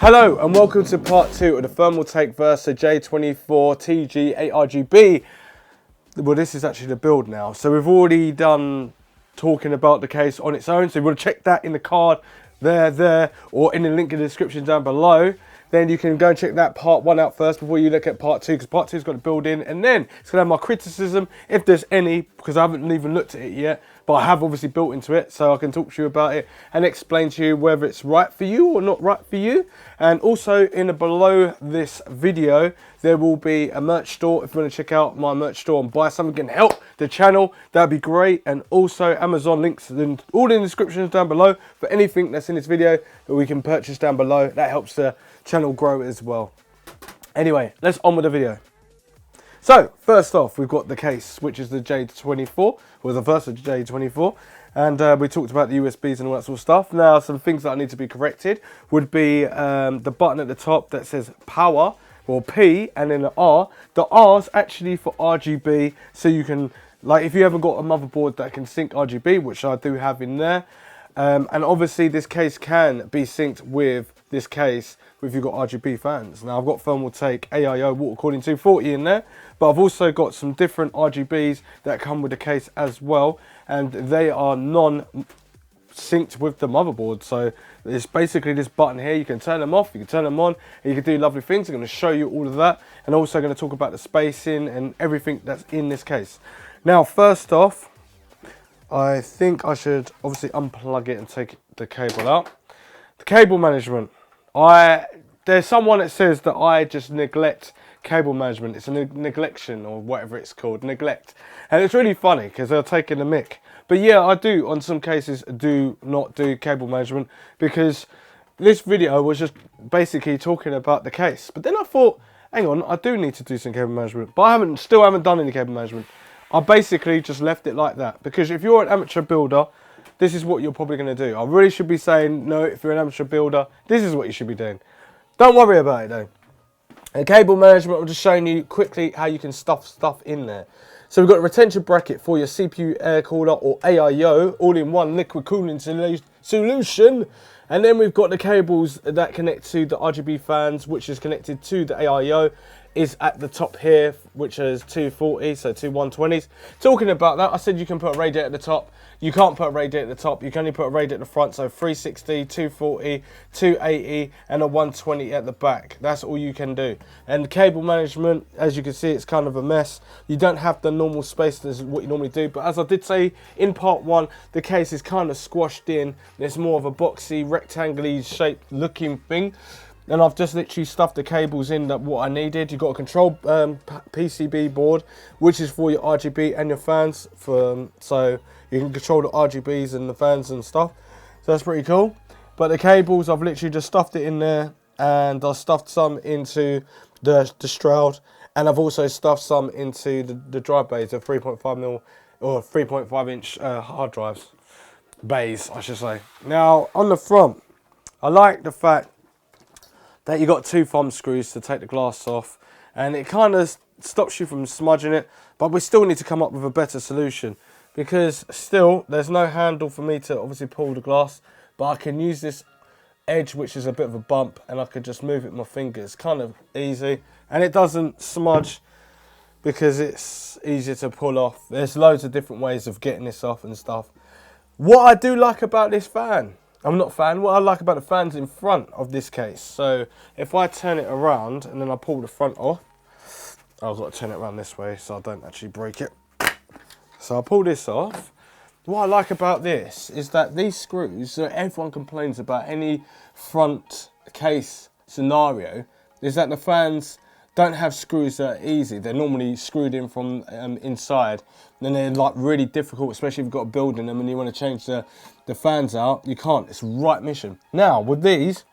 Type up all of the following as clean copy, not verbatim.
Hello and welcome to part 2 of the Thermaltake versus J24 TG ARGB. Well, this is actually the build now. So we've already done talking about the case on its own. So you want to check that in the card there, or in the link in the description down below. Then you can go and check that part 1 out first before you look at part 2, because part 2's got to build in, and then it's going to have my criticism, if there's any, because I haven't even looked at it yet, but I have obviously built into it, so I can talk to you about it and explain to you whether it's right for you or not right for you. And also below this video, there will be a merch store. If you want to check out my merch store and buy something and help the channel, that'd be great. And also Amazon links all in the descriptions down below for anything that's in this video that we can purchase down below. That helps the channel grow as well. Anyway, let's on with the video. So first off, we've got the case, which is the J24, or the Versa J24, and we talked about the USBs and all that sort of stuff. Now, some things that I need to be corrected would be the button at the top that says power, or P, and then the R. The R's actually for RGB, so you can, like, if you haven't got a motherboard that can sync RGB, which I do have in there, and obviously this case can be synced with this case if you've got RGB fans. Now I've got Thermaltake AIO water cooling 240 in there, but I've also got some different RGBs that come with the case as well, and they are non-synced with the motherboard. So it's basically this button here. You can turn them off, you can turn them on, and you can do lovely things. I'm going to show you all of that, and also going to talk about the spacing and everything that's in this case. Now first off, I think I should obviously unplug it and take the cable out. The cable management. There's someone that says that I just neglect cable management. It's a neglection, or whatever it's called, neglect. And it's really funny because they're taking the mick. But yeah, I do, on some cases, do not do cable management, because this video was just basically talking about the case. But then I thought, hang on, I do need to do some cable management. But I still haven't done any cable management. I basically just left it like that, because if you're an amateur builder, this is what you're probably going to do. I really should be saying, no, if you're an amateur builder, this is what you should be doing. Don't worry about it though. And cable management, I'm just showing you quickly how you can stuff stuff in there. So we've got a retention bracket for your CPU air cooler, or AIO, all in one liquid cooling solution. And then we've got the cables that connect to the RGB fans, which is connected to the AIO, is at the top here, which is 240, so two 120s. Talking about that, I said you can put a radiator at the top. You can't put a radiator at the top. You can only put a radiator at the front, so 360, 240, 280, and a 120 at the back. That's all you can do. And cable management, as you can see, it's kind of a mess. You don't have the normal space as what you normally do, but as I did say in part 1, the case is kind of squashed in. It's more of a boxy, rectangular shaped looking thing. And I've just literally stuffed the cables in that what I needed. You've got a control PCB board, which is for your RGB and your fans, so you can control the RGBs and the fans and stuff. So that's pretty cool. But the cables, I've literally just stuffed it in there, and I've stuffed some into the shroud, and I've also stuffed some into the drive bays, the 3.5mm or 3.5 inch hard drives, bays I should say. Now on the front, I like the fact that you got 2 thumb screws to take the glass off, and it kind of stops you from smudging it, but we still need to come up with a better solution, because still there's no handle for me to obviously pull the glass, but I can use this edge, which is a bit of a bump, and I could just move it with my fingers, kind of easy, and it doesn't smudge because it's easier to pull off. There's loads of different ways of getting this off and stuff. What I do like about this fan, what I like about the fans in front of this case, so if I turn it around and then I pull the front off, I've got to turn it around this way so I don't actually break it. So I pull this off. What I like about this is that these screws, so everyone complains about any front case scenario, is that the fans don't have screws that are easy. They're normally screwed in from inside. And they're like really difficult, especially if you've got a build in them and you want to change the fans out. You can't, it's right mission. Now with these,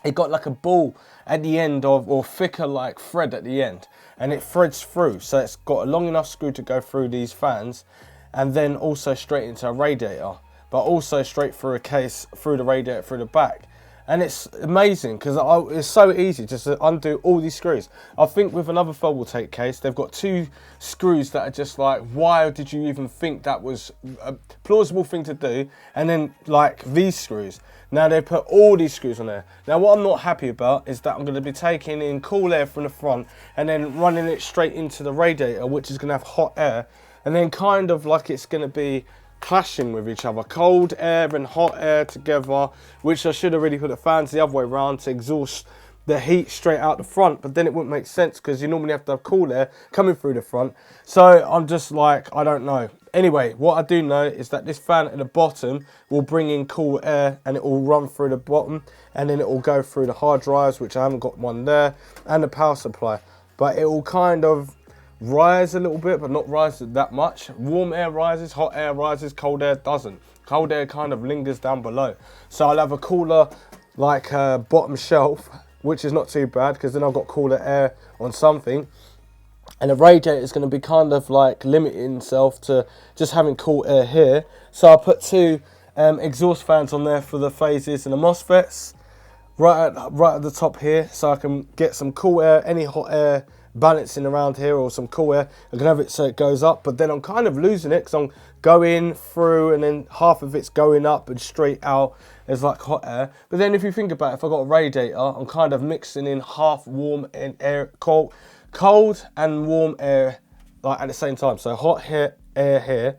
it got like a ball at the end of, or thicker like thread at the end, and it threads through. So it's got a long enough screw to go through these fans, and then also straight into a radiator, but also straight through a case, through the radiator, through the back. And it's amazing because it's so easy just to undo all these screws. I think with another Thermaltake case, they've got 2 screws that are just like, why did you even think that was a plausible thing to do? And then like these screws. Now they put all these screws on there. Now what I'm not happy about is that I'm going to be taking in cool air from the front and then running it straight into the radiator, which is going to have hot air. And then kind of like it's going to be clashing with each other, cold air and hot air together, which I should have really put the fans the other way around to exhaust the heat straight out the front, but then it wouldn't make sense because you normally have to have cool air coming through the front. So I'm just like, I don't know. Anyway, what I do know is that this fan at the bottom will bring in cool air and it will run through the bottom and then it will go through the hard drives, which I haven't got one there, and the power supply. But it will kind of rise a little bit, but not rise that much. Warm air rises, hot air rises, cold air doesn't. Cold air kind of lingers down below. So I'll have a cooler like bottom shelf, which is not too bad because then I've got cooler air on something. And the radiator is going to be kind of like limiting itself to just having cool air here. So I'll put 2 exhaust fans on there for the phases and the MOSFETs right at the top here, so I can get some cool air, any hot air balancing around here, or some cool air. I can have it so it goes up, but then I'm kind of losing it because I'm going through and then half of it's going up and straight out as like hot air. But then if you think about it, if I've got a radiator, I'm kind of mixing in half warm and air, cold and warm air like at the same time. So hot air here,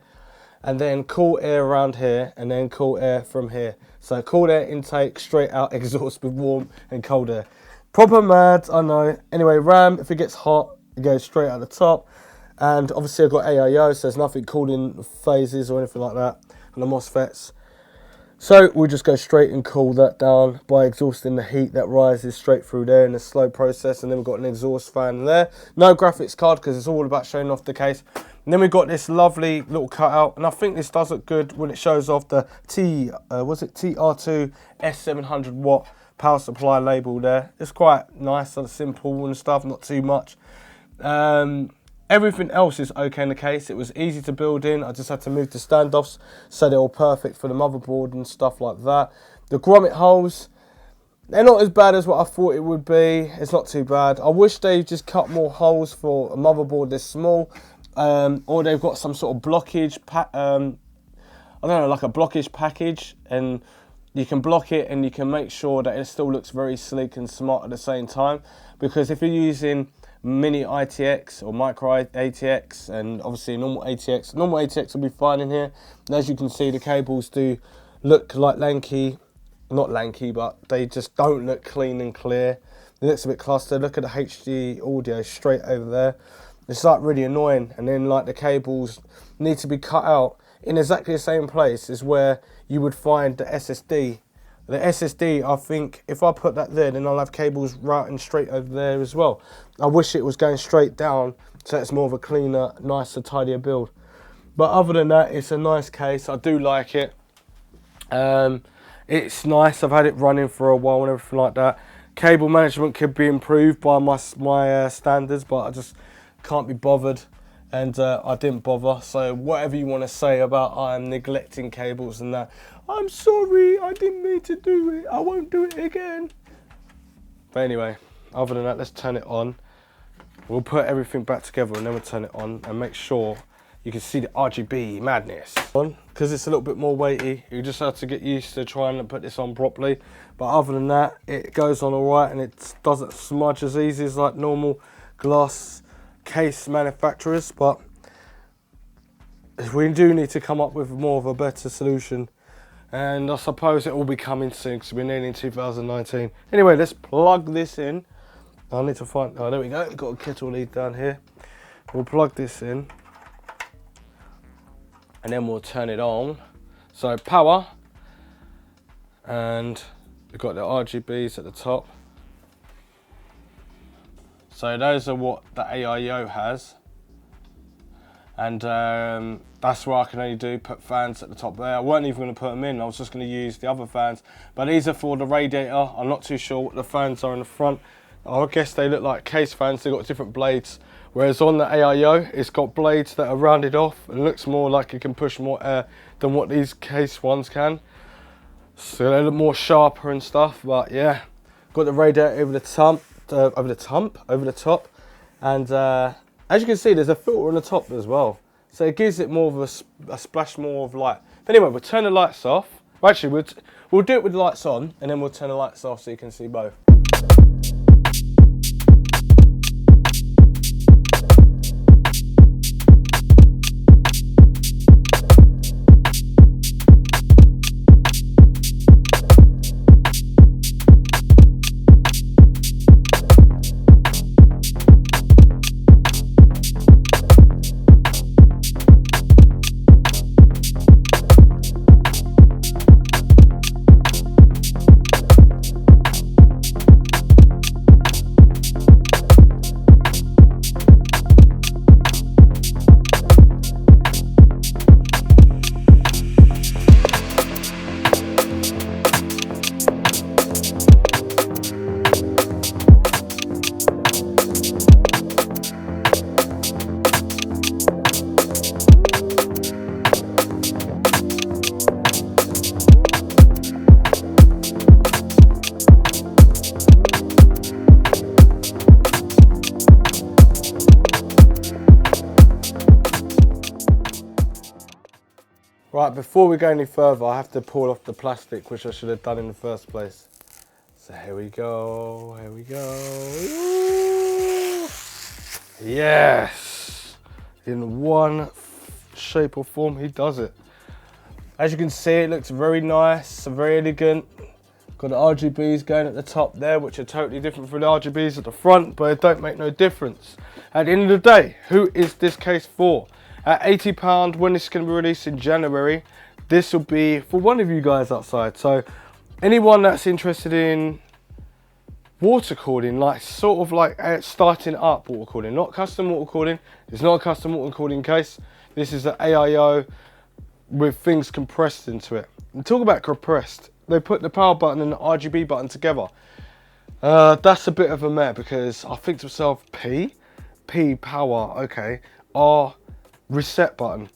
and then cool air around here, and then cool air from here. So cool air intake, straight out exhaust with warm and cold air. Proper mad, I know. Anyway, RAM, if it gets hot, it goes straight out the top. And obviously I've got AIO, so there's nothing cooling phases or anything like that on the MOSFETs. So we'll just go straight and cool that down by exhausting the heat that rises straight through there in a slow process. And then we've got an exhaust fan there. No graphics card because it's all about showing off the case. And then we've got this lovely little cutout, and I think this does look good when it shows off the TR2 S700 watt power supply label there. It's quite nice and simple and stuff, not too much. Everything else is okay in the case. It was easy to build in. I just had to move the standoffs so they're all perfect for the motherboard and stuff like that. The grommet holes, they're not as bad as what I thought it would be. It's not too bad. I wish they just cut more holes for a motherboard this small, or they've got some sort of blockage, I don't know, like a blockage package, and you can block it and you can make sure that it still looks very sleek and smart at the same time. Because if you're using mini ITX or micro ATX and obviously normal ATX will be fine in here. And as you can see, the cables do look like lanky, not lanky, but they just don't look clean and clear. It looks a bit clustered. Look at the HD audio straight over there. It's like really annoying. And then like the cables need to be cut out in exactly the same place as where you would find the SSD. The SSD, I think, if I put that there, then I'll have cables routing straight over there as well. I wish it was going straight down, so it's more of a cleaner, nicer, tidier build. But other than that, it's a nice case. I do like it. It's nice. I've had it running for a while and everything like that. Cable management could be improved by my standards, but I just can't be bothered. And I didn't bother. So whatever you want to say about I'm neglecting cables and that, I'm sorry, I didn't mean to do it. I won't do it again. But anyway, other than that, let's turn it on. We'll put everything back together and then we'll turn it on and make sure you can see the RGB madness. Because it's a little bit more weighty, you just have to get used to trying to put this on properly. But other than that, it goes on all right and it doesn't smudge as easy as like normal glass case manufacturers. But we do need to come up with more of a better solution. And I suppose it will be coming soon because we're nearly in 2019. Anyway, let's plug this in. I need to find, oh there we go, we've got a kettle lead down here. We'll plug this in and then we'll turn it on. So power, and we've got the RGBs at the top. So those are what the AIO has. And that's what I can only put fans at the top there. I weren't even going to put them in, I was just going to use the other fans. But these are for the radiator. I'm not too sure what the fans are in the front. I guess they look like case fans, they've got different blades. Whereas on the AIO, it's got blades that are rounded off and looks more like it can push more air than what these case ones can. So they look more sharper and stuff, but yeah. Got the radiator over the top, and as you can see, there's a filter on the top as well. So it gives it more of a splash more of light. But anyway, we'll turn the lights off. Well, actually, we'll do it with the lights on, and then we'll turn the lights off so you can see both. Right, before we go any further, I have to pull off the plastic, which I should have done in the first place. So here we go, here we go. Ooh. Yes! In one shape or form, he does it. As you can see, it looks very nice, very elegant. Got the RGBs going at the top there, which are totally different from the RGBs at the front, but it don't make no difference. At the end of the day, who is this case for? At £80, when this is going to be released in January, this will be for one of you guys outside. So anyone that's interested in water cooling, like sort of like starting up water cooling, not custom water cooling. It's not a custom water cooling case. This is an AIO with things compressed into it. And talk about compressed. They put the power button and the RGB button together. That's a bit of a mess, because I think to myself, P power, okay, R reset button,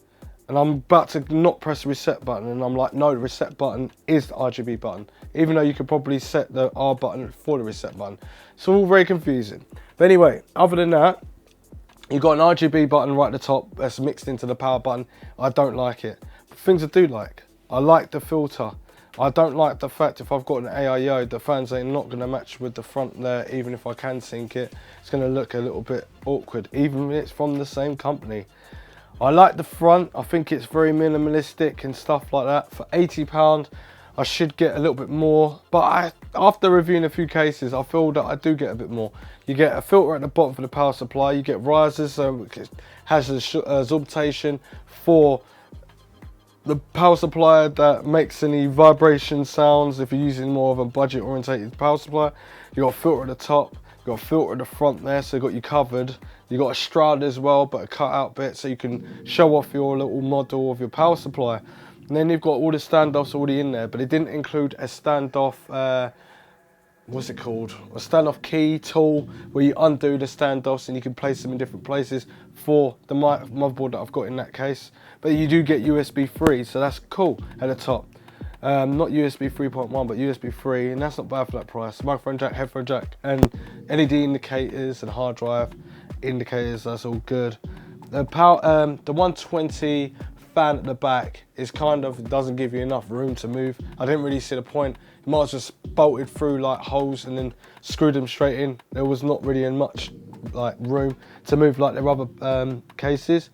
and I'm about to not press the reset button, and I'm like, no, the reset button is the RGB button, even though you could probably set the R button for the reset button. It's all very confusing. But anyway, other than that, you've got an RGB button right at the top that's mixed into the power button. I don't like it. But things I do like, I like the filter. I don't like the fact if I've got an AIO, the fans are not going to match with the front there. Even if I can sync it, it's going to look a little bit awkward, even if it's from the same company. I like the front. I think it's very minimalistic and stuff like that. For £80, I should get a little bit more. But after reviewing a few cases, I feel that I do get a bit more. You get a filter at the bottom for the power supply. You get risers, so it has a absorption for the power supply that makes any vibration sounds if you're using more of a budget orientated power supply. You got a filter at the top, you got a filter at the front there, so you got you covered. You got a strand as well, but a cut out bit so you can show off your little model of your power supply. And then you've got all the standoffs already in there, but it didn't include a standoff, what's it called? A standoff key tool where you undo the standoffs and you can place them in different places for the motherboard that I've got in that case. But you do get USB 3, so that's cool at the top. Not USB 3.1, but USB 3, and that's not bad for that price. Microphone jack, headphone jack, and LED indicators and hard drive indicators, that's all good. The power, the 120 fan at the back is kind of, doesn't give you enough room to move. I didn't really see the point. You might have just bolted through like holes and then screwed them straight in. There was not really much like room to move like the other cases.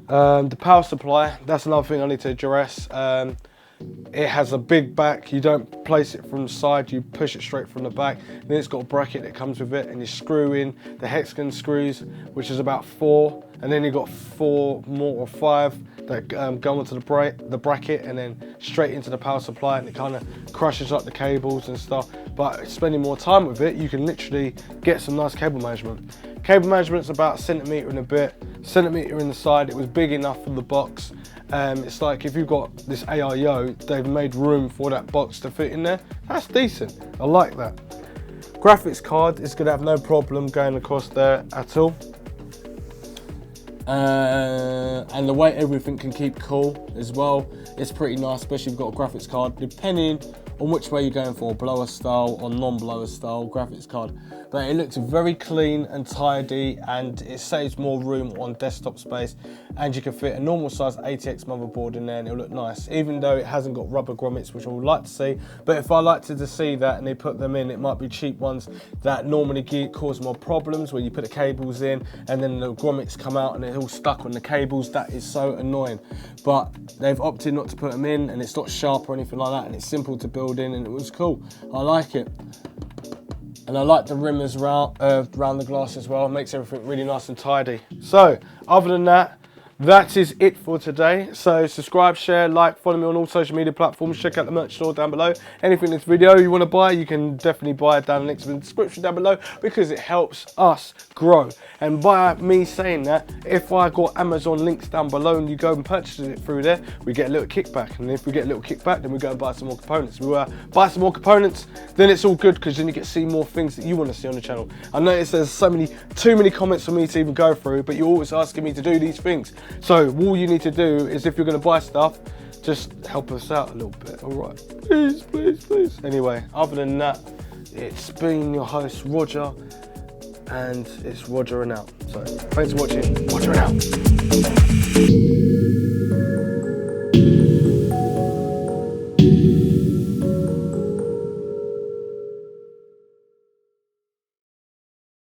The power supply, that's another thing I need to address. It has a big back. You don't place it from the side, you push it straight from the back. Then it's got a bracket that comes with it, and you screw in the hexagon screws, which is about 4, and then you've got 4 more or 5 that go onto the bracket and then straight into the power supply, and it kind of crushes up the cables and stuff. But spending more time with it, you can literally get some nice cable management. Cable management's about 1 centimetre and a bit, centimetre in the side. It was big enough for the box. It's like if you've got this AIO, they've made room for that box to fit in there. That's decent. I like that. Graphics card is going to have no problem going across there at all. And the way everything can keep cool as well, it's pretty nice, especially if you've got a graphics card, depending on which way you're going for, blower style or non-blower style graphics card. But it looks very clean and tidy, and it saves more room on desktop space, and you can fit a normal size ATX motherboard in there and it'll look nice, even though it hasn't got rubber grommets, which I would like to see. But if I liked to see that and they put them in, it might be cheap ones that normally cause more problems, where you put the cables in and then the grommets come out and they're all stuck on the cables. That is so annoying. But they've opted not to put them in, and it's not sharp or anything like that, and it's simple to build in, and it was cool. I like it. And I like the rimmers around the glass as well. It makes everything really nice and tidy. So, other than that, that is it for today. So subscribe, share, like, follow me on all social media platforms. Check out the merch store down below. Anything in this video you want to buy, you can definitely buy it down the links in the description down below, because it helps us grow. And by me saying that, if I got Amazon links down below and you go and purchase it through there, we get a little kickback. And if we get a little kickback, then we go and buy some more components. We buy some more components, then it's all good, because then you get to see more things that you want to see on the channel. I noticed there's too many comments for me to even go through, but you're always asking me to do these things. So all you need to do is, if you're going to buy stuff, just help us out a little bit, all right? Please, please, please. Anyway, other than that, it's been your host, Roger, and it's Roger and out. So thanks for watching. Roger and out.